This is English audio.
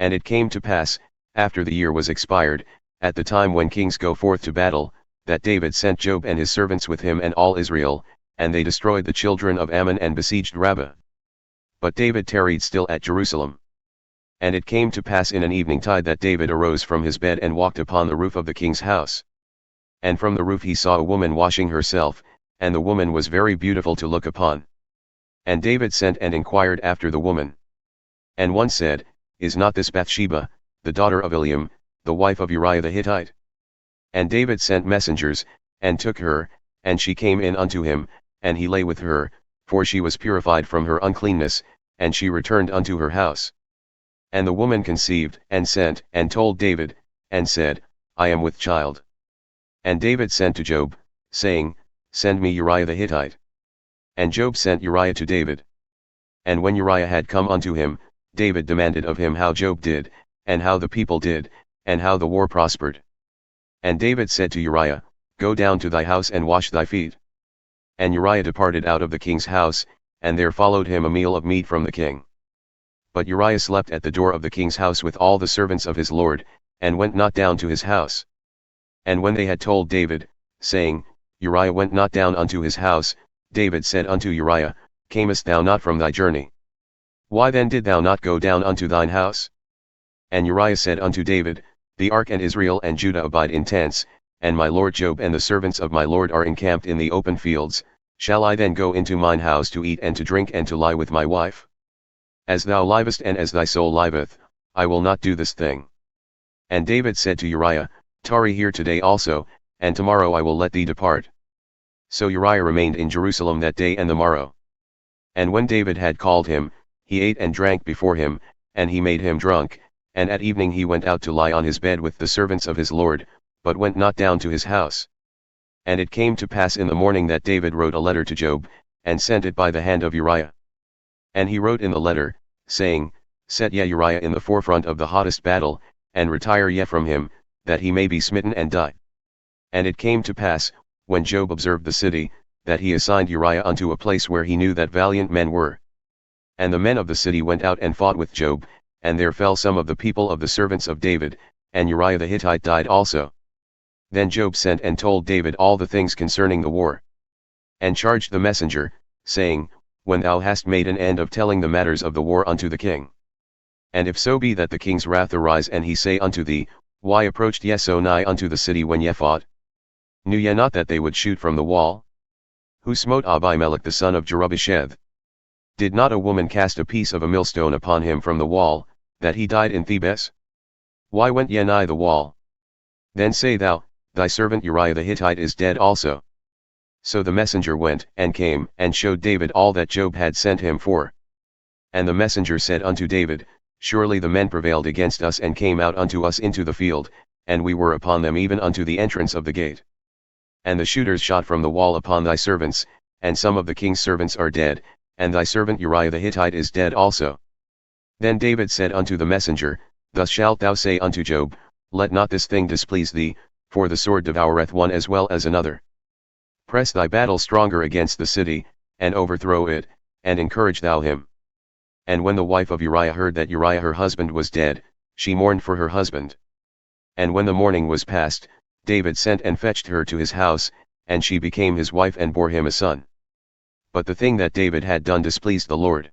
And it came to pass, after the year was expired, at the time when kings go forth to battle, that David sent Joab and his servants with him and all Israel, and they destroyed the children of Ammon and besieged Rabbah. But David tarried still at Jerusalem. And it came to pass in an eveningtide that David arose from his bed and walked upon the roof of the king's house. And from the roof he saw a woman washing herself, and the woman was very beautiful to look upon. And David sent and inquired after the woman. And one said, Is not this Bathsheba, the daughter of Eliam, the wife of Uriah the Hittite? And David sent messengers, and took her, and she came in unto him, and he lay with her, for she was purified from her uncleanness, and she returned unto her house. And the woman conceived, and sent, and told David, and said, I am with child. And David sent to Joab, saying, Send me Uriah the Hittite. And Joab sent Uriah to David. And when Uriah had come unto him, David demanded of him how Joab did, and how the people did, and how the war prospered. And David said to Uriah, Go down to thy house and wash thy feet. And Uriah departed out of the king's house, and there followed him a meal of meat from the king. But Uriah slept at the door of the king's house with all the servants of his lord, and went not down to his house. And when they had told David, saying, Uriah went not down unto his house, David said unto Uriah, Camest thou not from thy journey? Why then did thou not go down unto thine house? And Uriah said unto David, The ark and Israel and Judah abide in tents, and my lord Joab and the servants of my lord are encamped in the open fields. Shall I then go into mine house to eat and to drink and to lie with my wife? As thou livest and as thy soul liveth, I will not do this thing. And David said to Uriah, Tarry here today also, and tomorrow I will let thee depart. So Uriah remained in Jerusalem that day and the morrow. And when David had called him, he ate and drank before him, and he made him drunk, and at evening he went out to lie on his bed with the servants of his lord, but went not down to his house. And it came to pass in the morning that David wrote a letter to Joab, and sent it by the hand of Uriah. And he wrote in the letter, saying, Set ye Uriah in the forefront of the hottest battle, and retire ye from him, that he may be smitten and die. And it came to pass, when Joab observed the city, that he assigned Uriah unto a place where he knew that valiant men were. And the men of the city went out and fought with Joab, and there fell some of the people of the servants of David, and Uriah the Hittite died also. Then Joab sent and told David all the things concerning the war. And charged the messenger, saying, When thou hast made an end of telling the matters of the war unto the king. And if so be that the king's wrath arise and he say unto thee, Why approached ye so nigh unto the city when ye fought? Knew ye not that they would shoot from the wall? Who smote Abimelech the son of Jerubbesheth? Did not a woman cast a piece of a millstone upon him from the wall, that he died in Thebes? Why went ye nigh the wall? Then say thou, Thy servant Uriah the Hittite is dead also. So the messenger went and came and showed David all that Joab had sent him for. And the messenger said unto David, Surely the men prevailed against us and came out unto us into the field, and we were upon them even unto the entrance of the gate. And the shooters shot from the wall upon thy servants, and some of the king's servants are dead, and thy servant Uriah the Hittite is dead also. Then David said unto the messenger, Thus shalt thou say unto Joab, Let not this thing displease thee, for the sword devoureth one as well as another. Press thy battle stronger against the city, and overthrow it, and encourage thou him. And when the wife of Uriah heard that Uriah her husband was dead, she mourned for her husband. And when the morning was past, David sent and fetched her to his house, and she became his wife and bore him a son. But the thing that David had done displeased the Lord.